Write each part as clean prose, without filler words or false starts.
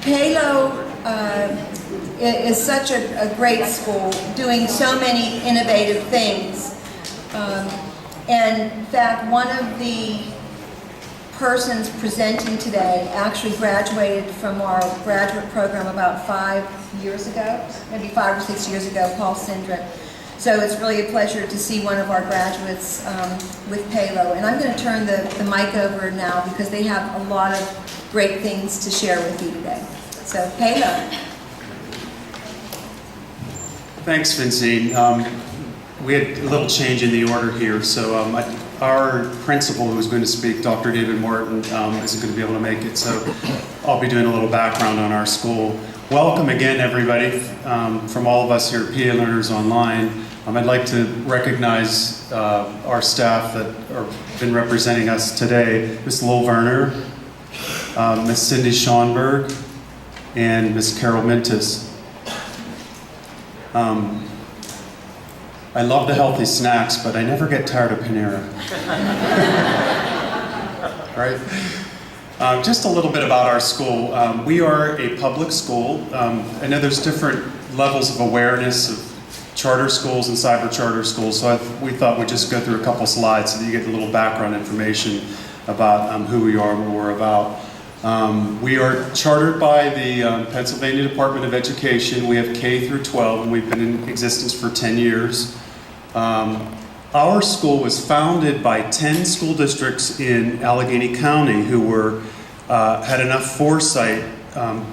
PALO is such a great school, doing so many innovative things. And in fact, one of the persons presenting today actually graduated from our graduate program about 5 years ago, maybe 5 or 6 years ago, Paul Cindric. So it's really a pleasure to see one of our graduates with PALO. And I'm going to turn the mic over now because they have a lot of great things to share with you today. So PALO. Thanks, Vincent. We had a little change in the order here, so our principal who was going to speak, Dr. David Morton, isn't going to be able to make it, so I'll be doing a little background on our school. Welcome again, everybody, from all of us here at PA Learners Online. I'd like to recognize our staff that have been representing us today, Ms. Verner, Ms. Cindy Shonberg, and Ms. Carol Mintus. I love the healthy snacks, but I never get tired of Panera. Right? Just a little bit about our school. We are a public school. I know there's different levels of awareness of charter schools and cyber charter schools, so we thought we'd just go through a couple slides so that you get a little background information about who we are and what we're about. We are chartered by the Pennsylvania Department of Education. We have K through 12, and we've been in existence for 10 years. Our school was founded by 10 school districts in Allegheny County who had enough foresight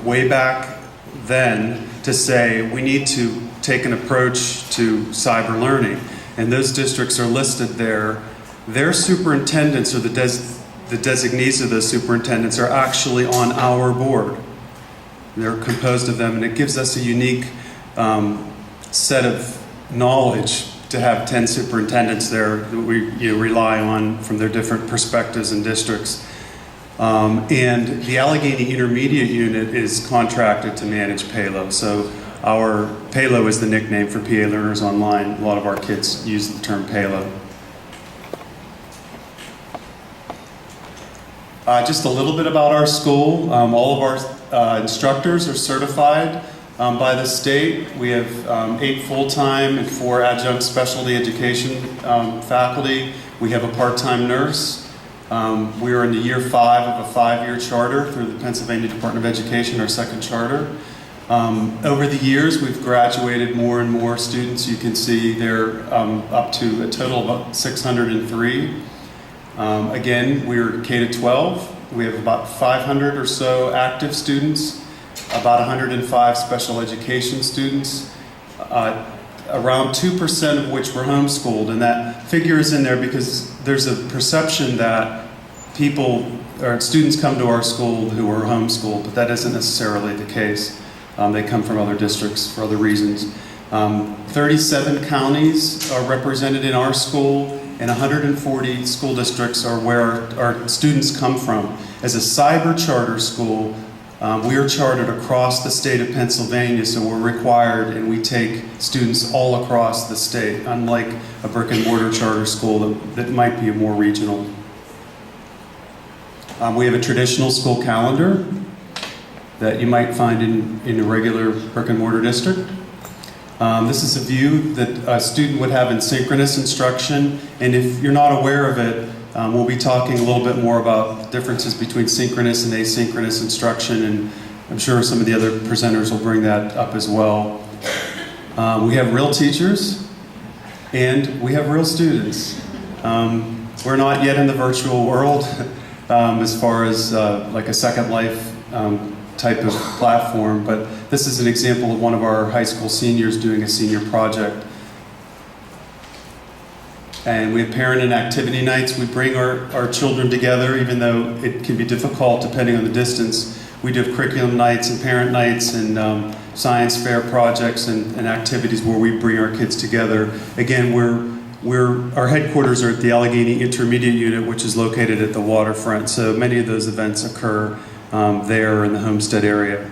way back then to say we need to take an approach to cyber learning. And those districts are listed there. Their superintendents, or the designees of those superintendents, are actually on our board. They're composed of them, and it gives us a unique set of knowledge to have 10 superintendents there that we rely on from their different perspectives and districts. And the Allegheny Intermediate Unit is contracted to manage PALO. So our PALO is the nickname for PA Learners Online. A lot of our kids use the term PALO. Just a little bit about our school. All of our instructors are certified by the state. We have 8 full-time and 4 adjunct specialty education faculty. We have a part-time nurse. We are in the year 5 of a 5-year charter through the Pennsylvania Department of Education, our second charter. Over the years, we've graduated more and more students. You can see they're up to a total of about 603. Again, we're K-12. We have about 500 or so active students, about 105 special education students, around 2% of which were homeschooled. And that figure is in there because there's a perception that students come to our school who are homeschooled, but that isn't necessarily the case. They come from other districts for other reasons. 37 counties are represented in our school, and 140 school districts are where our students come from. As a cyber charter school, we are chartered across the state of Pennsylvania, so we're required, and we take students all across the state, unlike a brick and mortar charter school that might be more regional. We have a traditional school calendar that you might find in a regular brick and mortar district. This is a view that a student would have in synchronous instruction, and if you're not aware of it, we'll be talking a little bit more about differences between synchronous and asynchronous instruction, and I'm sure some of the other presenters will bring that up as well. We have real teachers, and we have real students. We're not yet in the virtual world as far as like a Second Life type of platform, but this is an example of one of our high school seniors doing a senior project. And we have parent and activity nights. We bring our children together, even though it can be difficult depending on the distance. We do have curriculum nights and parent nights and science fair projects and activities where we bring our kids together. Again, our headquarters are at the Allegheny Intermediate Unit, which is located at the waterfront, so many of those events occur there in the Homestead area.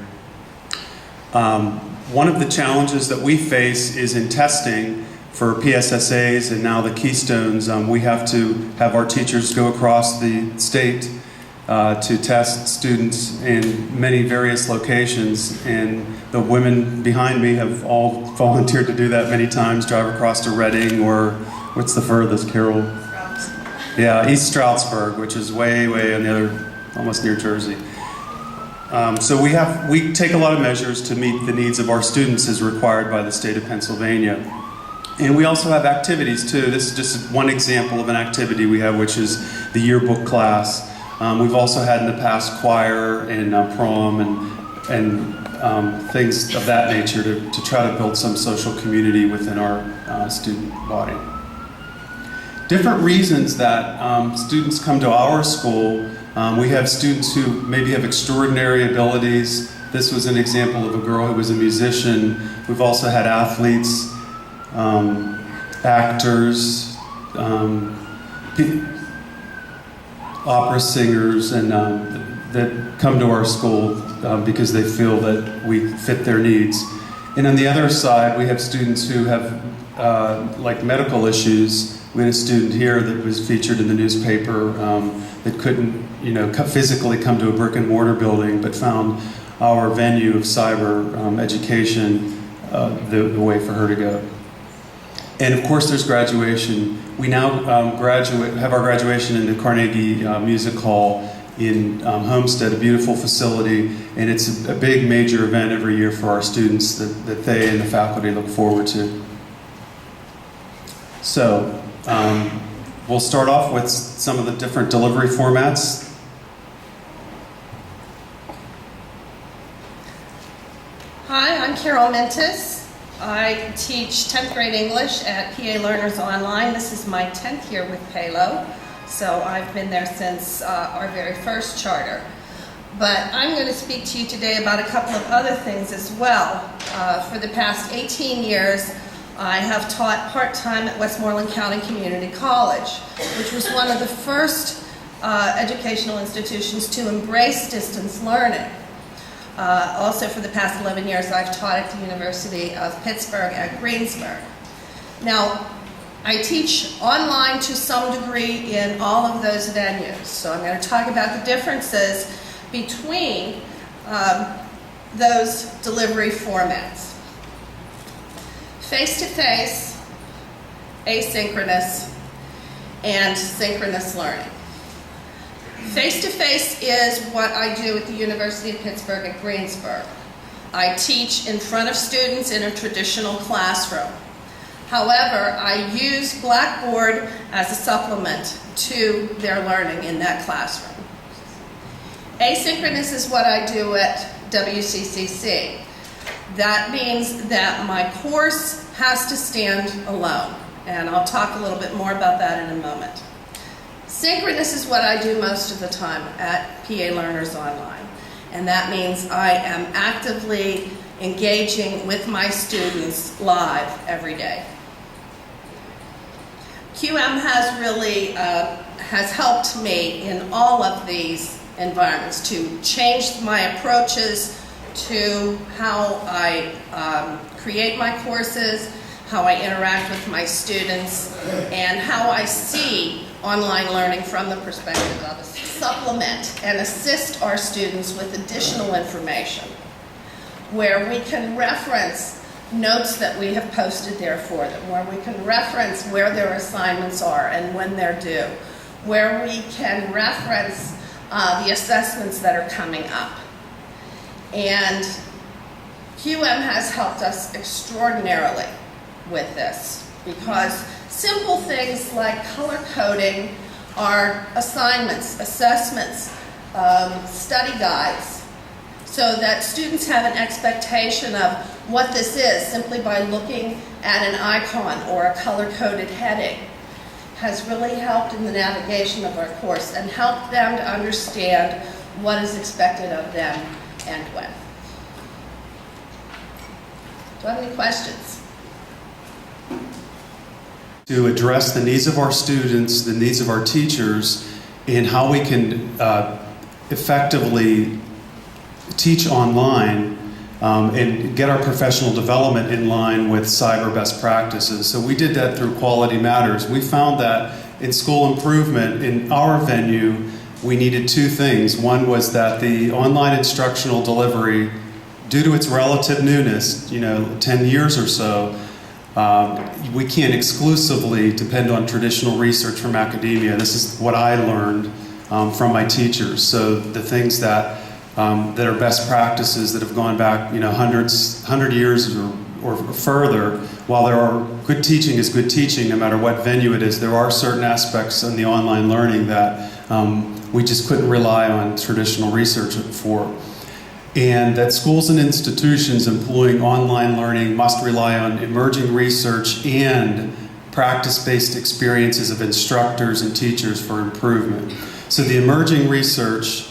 One of the challenges that we face is in testing for PSSAs and now the Keystones. We have to have our teachers go across the state to test students in many various locations, and the women behind me have all volunteered to do that many times, drive across to Reading, or what's the furthest, Carol? Yeah, East Stroudsburg, which is way on the other, almost near Jersey. So we take a lot of measures to meet the needs of our students as required by the state of Pennsylvania. And we also have activities too. This is just one example of an activity we have, which is the yearbook class. We've also had in the past choir and prom and things of that nature to try to build some social community within our student body. Different reasons that students come to our school. We have students who maybe have extraordinary abilities. This was an example of a girl who was a musician. We've also had athletes, actors, opera singers, and that come to our school because they feel that we fit their needs. And on the other side, we have students who have like medical issues. We had a student here that was featured in the newspaper that couldn't, physically come to a brick and mortar building, but found our venue of cyber education the way for her to go. And of course, there's graduation. We now have our graduation in the Carnegie Music Hall in Homestead, a beautiful facility, and it's a big major event every year for our students that they and the faculty look forward to. So, we'll start off with some of the different delivery formats. Hi, I'm Carol Mintus. I teach 10th grade English at PA Learners Online. This is my 10th year with PALO, so I've been there since our very first charter. But I'm going to speak to you today about a couple of other things as well. For the past 18 years, I have taught part-time at Westmoreland County Community College, which was one of the first educational institutions to embrace distance learning. Also, for the past 11 years, I've taught at the University of Pittsburgh at Greensburg. Now, I teach online to some degree in all of those venues, so I'm going to talk about the differences between those delivery formats. Face-to-face, asynchronous, and synchronous learning. Face-to-face is what I do at the University of Pittsburgh at Greensburg. I teach in front of students in a traditional classroom. However, I use Blackboard as a supplement to their learning in that classroom. Asynchronous is what I do at WCCC. That means that my course has to stand alone, and I'll talk a little bit more about that in a moment. Synchronous is what I do most of the time at PA Learners Online, and that means I am actively engaging with my students live every day. QM has really has helped me in all of these environments to change my approaches to how I create my courses, how I interact with my students, and how I see online learning from the perspective of supplement and assist our students with additional information, where we can reference notes that we have posted there for them, where we can reference where their assignments are and when they're due, where we can reference the assessments that are coming up. And QM has helped us extraordinarily with this, because simple things like color coding are assignments, assessments, study guides, so that students have an expectation of what this is simply by looking at an icon or a color-coded heading. Has really helped in the navigation of our course and helped them to understand what is expected of them and when. Do I have any questions? To address the needs of our students, the needs of our teachers, and how we can effectively teach online and get our professional development in line with cyber best practices. So we did that through Quality Matters. We found that in school improvement, in our venue, we needed two things. One was that the online instructional delivery, due to its relative newness, 10 years or so, we can't exclusively depend on traditional research from academia. This is what I learned from my teachers. So the things that are best practices that have gone back, 100 years or further, while there are good teaching is good teaching, no matter what venue it is, there are certain aspects in the online learning that we just couldn't rely on traditional research for. And that schools and institutions employing online learning must rely on emerging research and practice-based experiences of instructors and teachers for improvement. So the emerging research,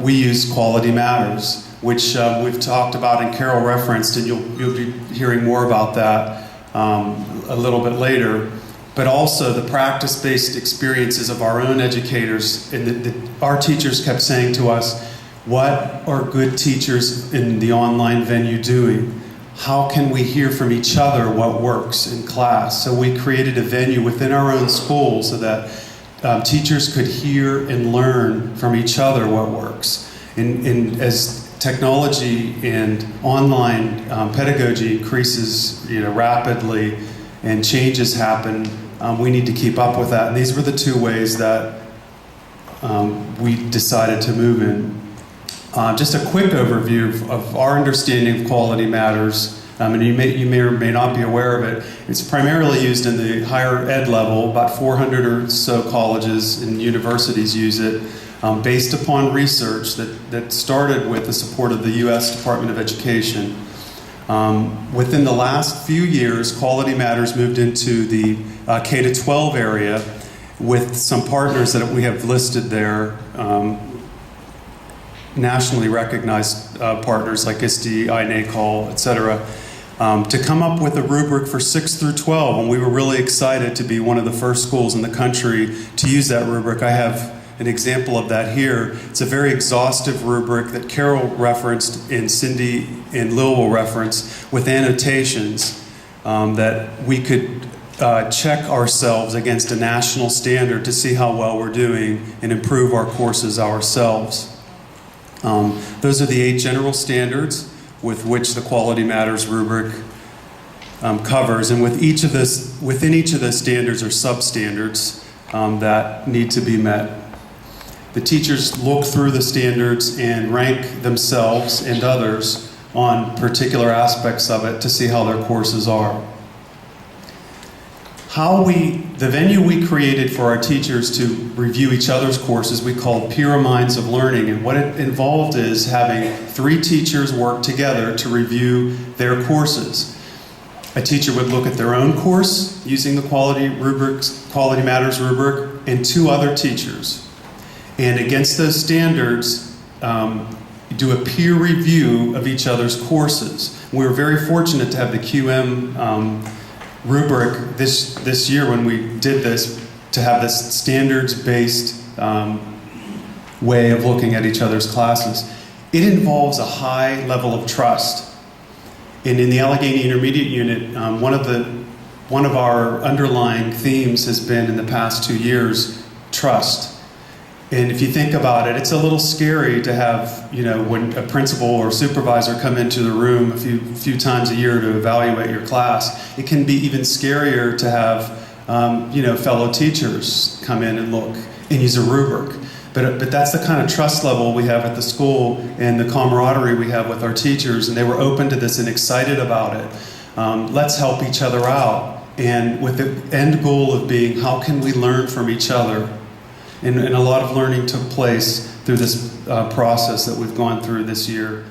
we use Quality Matters, which we've talked about and Carol referenced, and you'll be hearing more about that a little bit later. But also the practice-based experiences of our own educators. And our teachers kept saying to us, what are good teachers in the online venue doing? How can we hear from each other what works in class? So we created a venue within our own school so that teachers could hear and learn from each other what works. And as technology and online pedagogy increases rapidly and changes happen, we need to keep up with that. And these were the two ways that we decided to move in. Just a quick overview of our understanding of Quality Matters, and you may or may not be aware of it. It's primarily used in the higher ed level. About 400 or so colleges and universities use it, based upon research that started with the support of the U.S. Department of Education. Within the last few years, Quality Matters moved into the K-12 area with some partners that we have listed there, nationally recognized partners like ISTE, INACOL, etc., to come up with a rubric for 6 through 12, and we were really excited to be one of the first schools in the country to use that rubric. I have an example of that here. It's a very exhaustive rubric that Carol referenced and Cindy and Lil will reference with annotations that we could check ourselves against a national standard to see how well we're doing and improve our courses ourselves. Those are the 8 general standards with which the Quality Matters rubric covers, and within each of those standards are substandards that need to be met. The teachers look through the standards and rank themselves and others on particular aspects of it to see how their courses are. The venue we created for our teachers to review each other's courses we called Peer Minds of Learning, and what it involved is having 3 teachers work together to review their courses. A teacher would look at their own course using the Quality Matters rubric, and 2 other teachers. And against those standards, do a peer review of each other's courses. We were very fortunate to have the QM rubric this year when we did this, to have this standards-based way of looking at each other's classes. It involves a high level of trust. And in the Allegheny Intermediate Unit, one of our underlying themes has been in the past 2 years, trust. And if you think about it, it's a little scary to have, when a principal or supervisor come into the room a few times a year to evaluate your class. It can be even scarier to have, fellow teachers come in and look and use a rubric. But that's the kind of trust level we have at the school and the camaraderie we have with our teachers, and they were open to this and excited about it. Let's help each other out, and with the end goal of being, how can we learn from each other? And a lot of learning took place through this process that we've gone through this year.